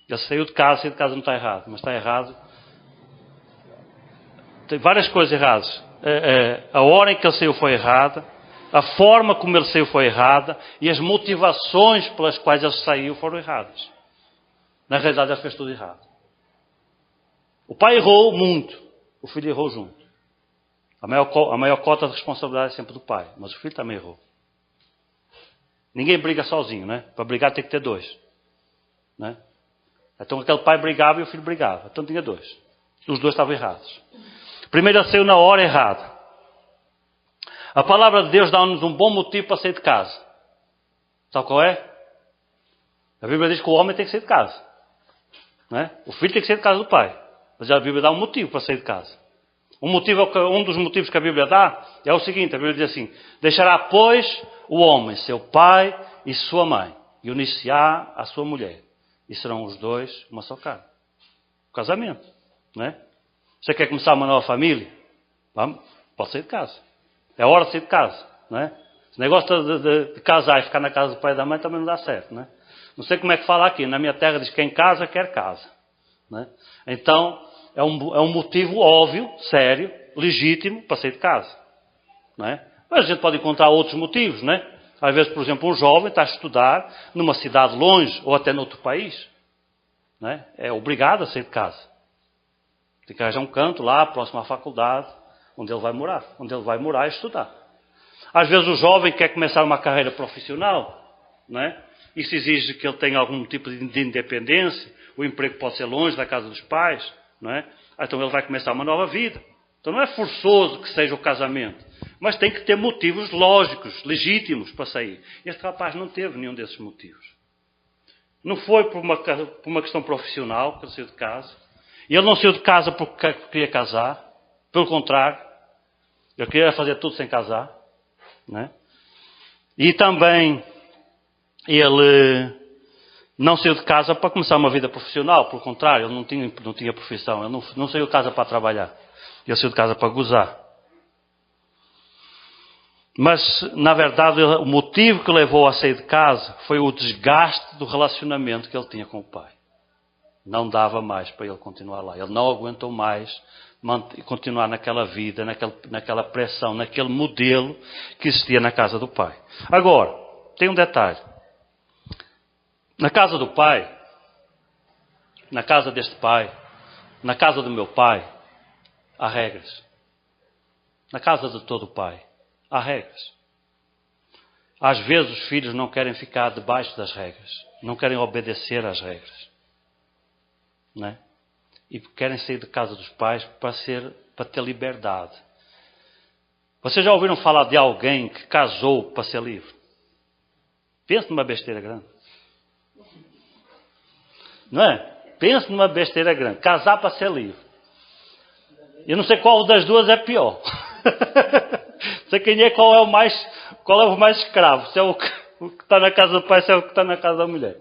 Ele saiu de casa, sair de casa não está errado. Mas está errado. Tem várias coisas erradas. A hora em que ele saiu foi errada. A forma como ele saiu foi errada. E as motivações pelas quais ele saiu foram erradas. Na realidade ele fez tudo errado. O pai errou muito. O filho errou junto. A maior cota de responsabilidade é sempre do pai. Mas o filho também errou. Ninguém briga sozinho, né? Para brigar tem que ter 2. Né? Então aquele pai brigava e o filho brigava. Então tinha 2. Os 2 estavam errados. Primeiro ele saiu na hora errada. A palavra de Deus dá-nos um bom motivo para sair de casa. Sabe qual é? A Bíblia diz que o homem tem que sair de casa. Não é? O filho tem que sair de casa do pai. Mas a Bíblia dá um motivo para sair de casa. Um dos motivos que a Bíblia dá é o seguinte, a Bíblia diz assim, deixará, pois, o homem, seu pai e sua mãe, e unir-se-á à sua mulher, e serão os dois uma só carne. O casamento, não é? Você quer começar uma nova família? Vamos, pode sair de casa. É hora de sair de casa, não é? Esse negócio de casar e ficar na casa do pai e da mãe também não dá certo, não é? Não sei como é que fala aqui, na minha terra diz que quem casa, quer casa. Não é? Então, é um motivo óbvio, sério, legítimo para sair de casa. Não é? Mas a gente pode encontrar outros motivos, não é? Às vezes, por exemplo, um jovem está a estudar numa cidade longe ou até noutro país. Não é? É obrigado a sair de casa. Tem que arranjar um canto lá, próximo à faculdade, onde ele vai morar. Onde ele vai morar e estudar. Às vezes o jovem quer começar uma carreira profissional, não é? Isso exige que ele tenha algum tipo de independência. O emprego pode ser longe da casa dos pais, não é? Então ele vai começar uma nova vida. Então não é forçoso que seja o casamento, mas tem que ter motivos lógicos, legítimos para sair. Este rapaz não teve nenhum desses motivos. Não foi por uma questão profissional que ele saiu de casa. E ele não saiu de casa porque queria casar. Pelo contrário, ele queria fazer tudo sem casar. Não é? E também ele não saiu de casa para começar uma vida profissional. Pelo contrário, ele não tinha profissão. Ele não saiu de casa para trabalhar. Ele saiu de casa para gozar. Mas, na verdade, o motivo que levou a sair de casa foi o desgaste do relacionamento que ele tinha com o pai. Não dava mais para ele continuar lá. Ele não aguentou mais continuar naquela vida, naquela pressão, naquele modelo que existia na casa do pai. Agora, tem um detalhe. Na casa do pai, na casa deste pai, na casa do meu pai, há regras. Na casa de todo pai, há regras. Às vezes os filhos não querem ficar debaixo das regras. Não querem obedecer às regras. Não é? E querem sair de casa dos pais para ter liberdade. Vocês já ouviram falar de alguém que casou para ser livre? Pense numa besteira grande. Não é? Pense numa besteira grande. Casar para ser livre. Eu não sei qual das duas é pior. Não sei quem é, qual é o mais escravo. Se é o que está na casa do pai, se é o que está na casa da mulher.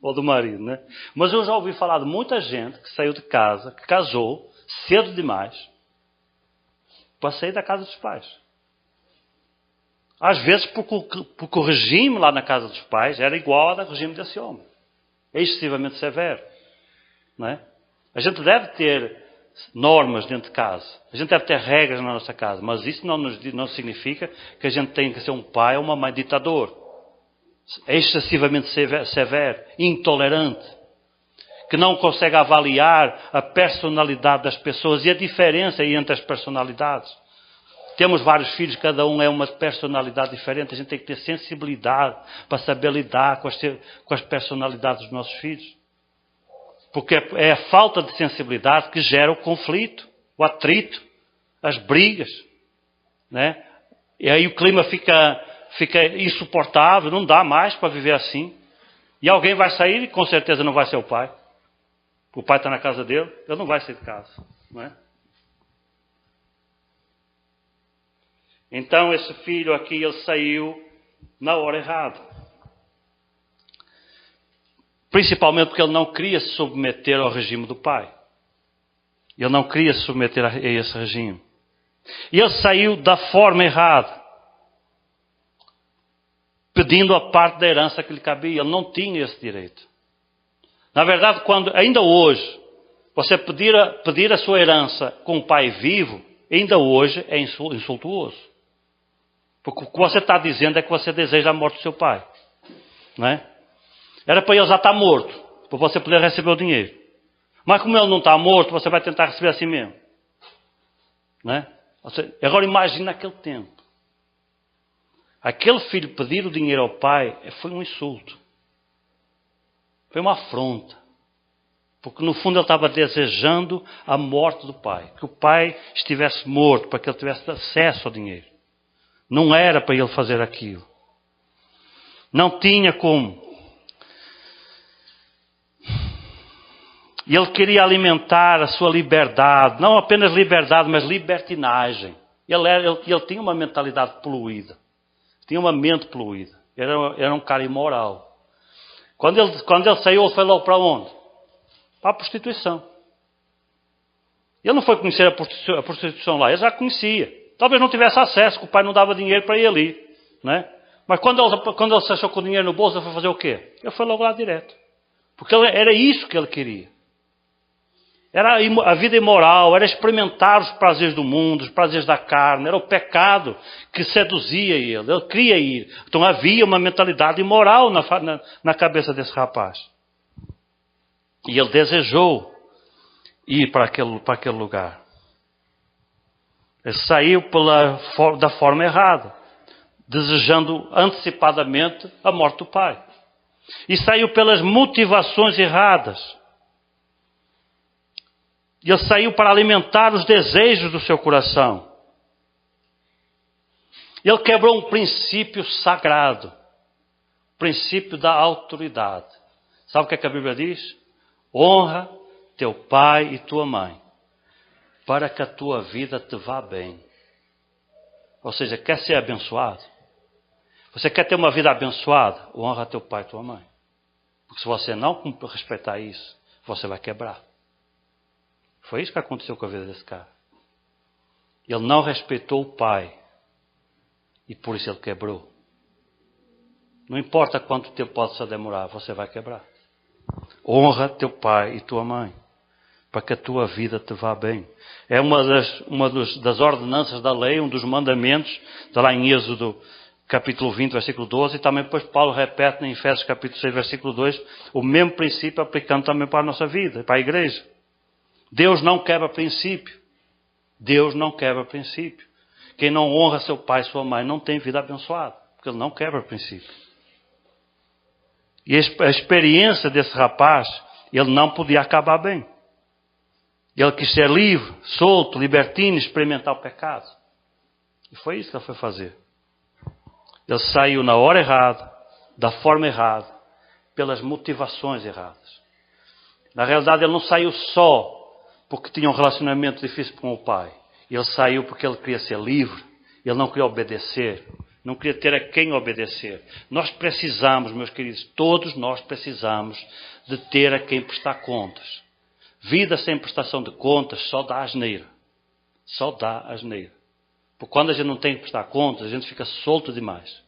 Ou do marido, né? Mas eu já ouvi falar de muita gente que saiu de casa, que casou cedo demais, para sair da casa dos pais. Às vezes porque o regime lá na casa dos pais era igual ao regime desse homem. É excessivamente severo. Não é? A gente deve ter normas dentro de casa. A gente deve ter regras na nossa casa. Mas isso não significa que a gente tenha que ser um pai ou uma mãe ditador. É excessivamente severo, intolerante, que não consegue avaliar a personalidade das pessoas e a diferença entre as personalidades. Temos vários filhos, cada um é uma personalidade diferente. A gente tem que ter sensibilidade para saber lidar com as personalidades dos nossos filhos. Porque é a falta de sensibilidade que gera o conflito, o atrito, as brigas. Né? E aí o clima fica insuportável, não dá mais para viver assim. E alguém vai sair e com certeza não vai ser o pai. O pai está na casa dele, ele não vai sair de casa. Não é? Então esse filho aqui, ele saiu na hora errada. Principalmente porque ele não queria se submeter ao regime do pai. Ele não queria se submeter a esse regime. E ele saiu da forma errada. Pedindo a parte da herança que lhe cabia. Ele não tinha esse direito. Na verdade, ainda hoje, você pedir a sua herança com o pai vivo, ainda hoje é insultuoso. Porque o que você está dizendo é que você deseja a morte do seu pai. Não é? Era para ele já estar morto, para você poder receber o dinheiro. Mas como ele não está morto, você vai tentar receber assim mesmo. Não é? Agora imagine naquele tempo. Aquele filho pedir o dinheiro ao pai foi um insulto. Foi uma afronta. Porque no fundo ele estava desejando a morte do pai. Que o pai estivesse morto para que ele tivesse acesso ao dinheiro. Não era para ele fazer aquilo. Não tinha como. E ele queria alimentar a sua liberdade, não apenas liberdade, mas libertinagem. Ele tinha uma mentalidade poluída, tinha uma mente poluída, era um cara imoral. Quando ele saiu, ele foi logo para onde? Para a prostituição. Ele não foi conhecer a prostituição lá, ele já conhecia. Talvez não tivesse acesso, que o pai não dava dinheiro para ir ali, né? Mas quando ele se achou com o dinheiro no bolso, ele foi fazer o quê? Ele foi logo lá direto. Porque era isso que ele queria. Era a vida imoral, era experimentar os prazeres do mundo, os prazeres da carne, era o pecado que seduzia ele queria ir. Então havia uma mentalidade imoral na cabeça desse rapaz. E ele desejou ir para aquele lugar. Ele saiu da forma errada, desejando antecipadamente a morte do pai. E saiu pelas motivações erradas. Ele saiu para alimentar os desejos do seu coração. Ele quebrou um princípio sagrado. O princípio da autoridade. Sabe o que é que a Bíblia diz? Honra teu pai e tua mãe, para que a tua vida te vá bem. Ou seja, quer ser abençoado? Você quer ter uma vida abençoada? Honra teu pai e tua mãe. Porque se você não respeitar isso, você vai quebrar. Foi isso que aconteceu com a vida desse cara. Ele não respeitou o pai. E por isso ele quebrou. Não importa quanto tempo possa demorar, você vai quebrar. Honra teu pai e tua mãe, para que a tua vida te vá bem. É uma das ordenanças da lei, um dos mandamentos, está lá em Êxodo capítulo 20, versículo 12, e também depois Paulo repete em Efésios capítulo 6, versículo 2, o mesmo princípio aplicando também para a nossa vida, para a igreja. Deus não quebra princípio. Deus não quebra princípio. Quem não honra seu pai e sua mãe não tem vida abençoada, porque ele não quebra princípio. E a experiência desse rapaz, ele não podia acabar bem. Ele quis ser livre, solto, libertino, experimentar o pecado. E foi isso que ele foi fazer. Ele saiu na hora errada, da forma errada, pelas motivações erradas. Na realidade, ele não saiu só porque tinha um relacionamento difícil com o pai. Ele saiu porque ele queria ser livre. Ele não queria obedecer. Não queria ter a quem obedecer. Nós precisamos, meus queridos, todos nós precisamos de ter a quem prestar contas. Vida sem prestação de contas só dá asneira. Só dá asneira. Porque quando a gente não tem que prestar contas, a gente fica solto demais.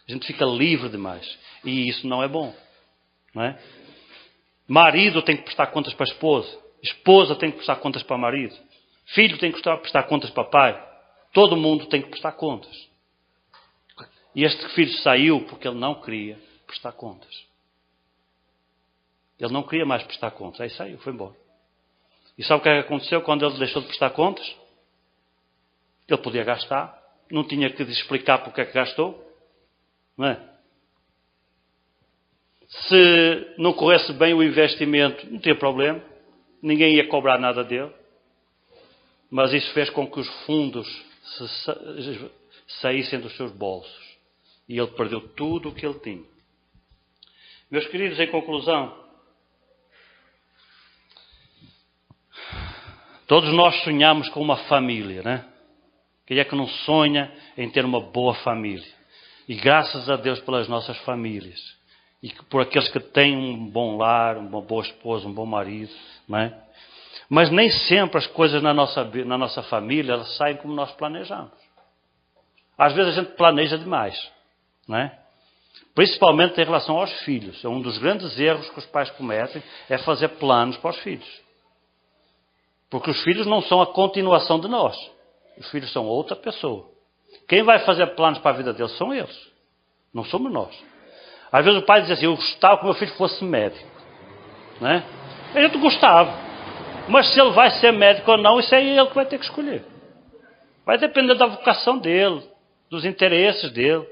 A gente fica livre demais. E isso não é bom. Não é? Marido tem que prestar contas para a esposa. Esposa tem que prestar contas para o marido. Filho tem que prestar contas para o pai. Todo mundo tem que prestar contas. E este filho saiu porque ele não queria prestar contas. Ele não queria mais prestar contas. Aí saiu, foi embora. E sabe o que é que aconteceu quando ele deixou de prestar contas? Ele podia gastar. Não tinha que explicar porque é que gastou. Não é? Se não corresse bem o investimento, não tinha problema. Ninguém ia cobrar nada dele. Mas isso fez com que os fundos saíssem dos seus bolsos. E ele perdeu tudo o que ele tinha. Meus queridos, em conclusão, todos nós sonhamos com uma família, né? Quem é que não sonha em ter uma boa família? E graças a Deus pelas nossas famílias. E por aqueles que têm um bom lar, uma boa esposa, um bom marido, não é? Mas nem sempre as coisas na nossa família elas saem como nós planejamos. Às vezes a gente planeja demais, não é? Principalmente em relação aos filhos. É um dos grandes erros que os pais cometem, é fazer planos para os filhos. Porque os filhos não são a continuação de nós. Os filhos são outra pessoa. Quem vai fazer planos para a vida deles são eles. Não somos nós. Às vezes o pai diz assim, eu gostava que o meu filho fosse médico. Não é? A gente gostava. Mas se ele vai ser médico ou não, isso é ele que vai ter que escolher. Vai depender da vocação dele, dos interesses dele.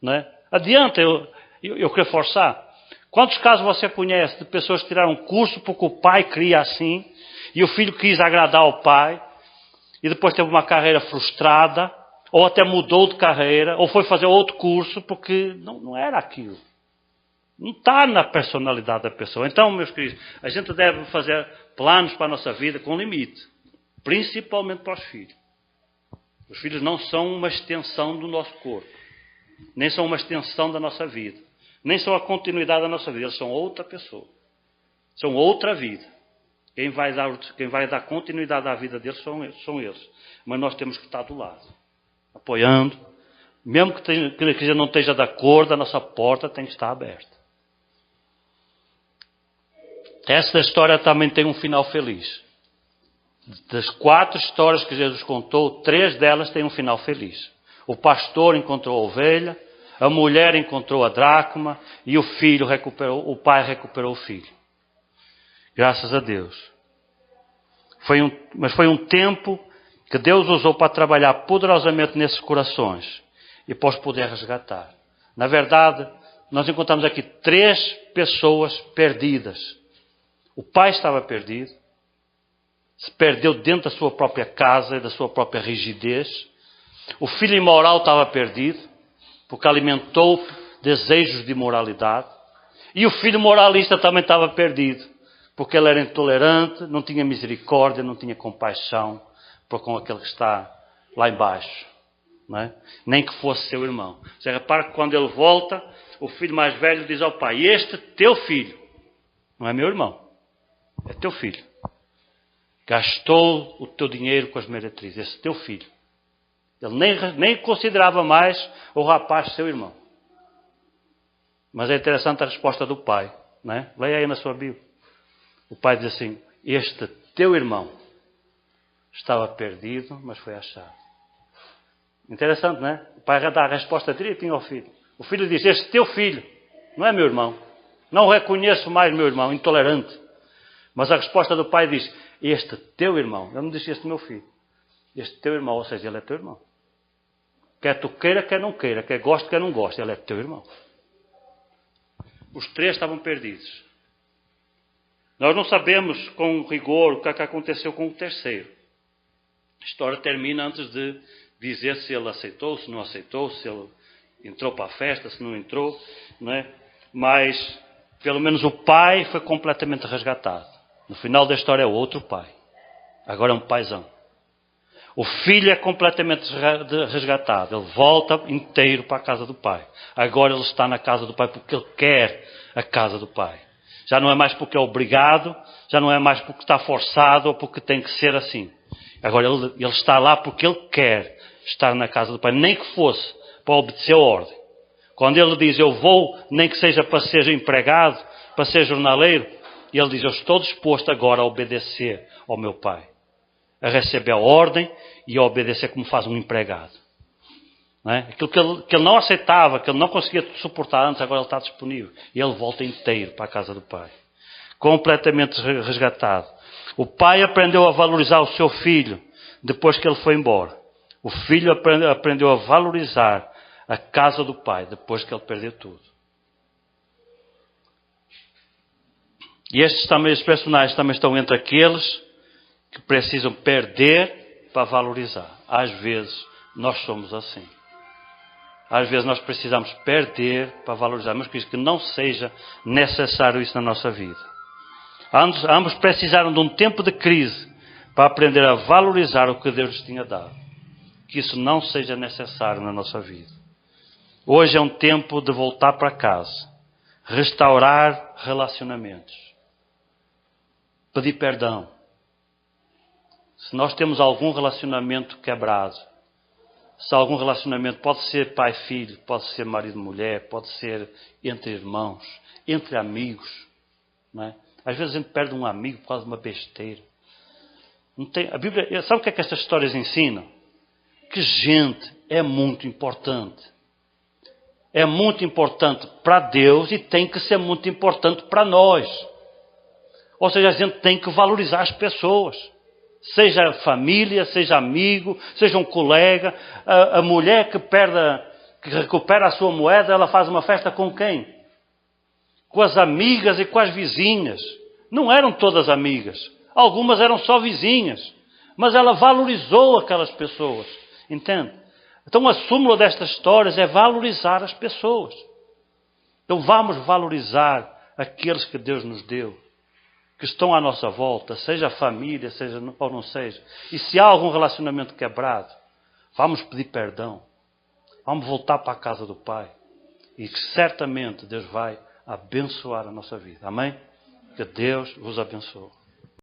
Não é? Adianta eu querer forçar. Quantos casos você conhece de pessoas que tiraram um curso porque o pai queria assim, e o filho quis agradar ao pai, e depois teve uma carreira frustrada, ou até mudou de carreira, ou foi fazer outro curso porque não era aquilo. Não está na personalidade da pessoa. Então, meus queridos, a gente deve fazer planos para a nossa vida com limite. Principalmente para os filhos. Os filhos não são uma extensão do nosso corpo. Nem são uma extensão da nossa vida. Nem são a continuidade da nossa vida. Eles são outra pessoa. São outra vida. Quem vai dar continuidade à vida deles são eles. Mas nós temos que estar do lado. Apoiando. Mesmo que a gente não esteja de acordo, a nossa porta tem que estar aberta. Esta história também tem um final feliz. Das 4 histórias que Jesus contou, 3 delas têm um final feliz. O pastor encontrou a ovelha, a mulher encontrou a dracma e o pai recuperou o filho. Graças a Deus. Mas foi um tempo que Deus usou para trabalhar poderosamente nesses corações e para os poder resgatar. Na verdade, nós encontramos aqui 3 pessoas perdidas. O pai estava perdido, se perdeu dentro da sua própria casa e da sua própria rigidez. O filho imoral estava perdido, porque alimentou desejos de imoralidade. E o filho moralista também estava perdido, porque ele era intolerante, não tinha misericórdia, não tinha compaixão para com aquele que está lá embaixo. Não é? Nem que fosse seu irmão. Você repara que quando ele volta, o filho mais velho diz ao pai: este teu filho, não é meu irmão, é teu filho. Gastou o teu dinheiro com as meretrizes, esse teu filho. Ele nem considerava mais o rapaz seu irmão. Mas é interessante a resposta do pai. Não é? Leia aí na sua Bíblia. O pai diz assim: este teu irmão estava perdido, mas foi achado. Interessante, não é? O pai dá a resposta direitinho ao filho. O filho diz: este teu filho não é meu irmão. Não reconheço mais meu irmão, intolerante. Mas a resposta do pai diz: este teu irmão. Ele não diz este meu filho. Este teu irmão, ou seja, ele é teu irmão. Quer tu queira, quer não queira. Quer goste, quer não goste. Ele é teu irmão. Os 3 estavam perdidos. Nós não sabemos com rigor o que aconteceu com o terceiro. A história termina antes de dizer se ele aceitou, se não aceitou, se ele entrou para a festa, se não entrou. Não é? Mas, pelo menos o pai foi completamente resgatado. No final da história é o outro pai. Agora é um paizão. O filho é completamente resgatado. Ele volta inteiro para a casa do pai. Agora ele está na casa do pai porque ele quer a casa do pai. Já não é mais porque é obrigado, já não é mais porque está forçado ou porque tem que ser assim. Agora ele está lá porque ele quer estar na casa do pai, nem que fosse para obedecer a ordem. Quando ele diz: eu vou, nem que seja para ser empregado, para ser jornaleiro, e ele diz: eu estou disposto agora a obedecer ao meu pai. A receber a ordem e a obedecer como faz um empregado. Não é? Aquilo que ele não aceitava, que ele não conseguia suportar antes, agora ele está disponível. E ele volta inteiro para a casa do pai. Completamente resgatado. O pai aprendeu a valorizar o seu filho depois que ele foi embora. O filho aprendeu a valorizar a casa do pai depois que ele perdeu tudo. E estes personagens também estão entre aqueles que precisam perder para valorizar. Às vezes nós somos assim. Às vezes nós precisamos perder para valorizar. Mas que não seja necessário isso na nossa vida. Ambos precisaram de um tempo de crise para aprender a valorizar o que Deus lhes tinha dado. Que isso não seja necessário na nossa vida. Hoje é um tempo de voltar para casa. Restaurar relacionamentos. Pedir perdão. Se nós temos algum relacionamento quebrado, se algum relacionamento pode ser pai-filho, pode ser marido-mulher, pode ser entre irmãos, entre amigos, não é? Às vezes a gente perde um amigo por causa de uma besteira. A Bíblia, sabe o que é que estas histórias ensinam? Que gente é muito importante. É muito importante para Deus e tem que ser muito importante para nós. Ou seja, a gente tem que valorizar as pessoas. Seja família, seja amigo, seja um colega. A mulher que recupera a sua moeda, ela faz uma festa com quem? Com as amigas e com as vizinhas. Não eram todas amigas. Algumas eram só vizinhas. Mas ela valorizou aquelas pessoas. Entende? Então a súmula destas histórias é valorizar as pessoas. Então vamos valorizar aqueles que Deus nos deu, que estão à nossa volta, seja a família, seja ou não seja. E se há algum relacionamento quebrado, vamos pedir perdão. Vamos voltar para a casa do Pai. E que certamente Deus vai abençoar a nossa vida. Amém? Que Deus vos abençoe.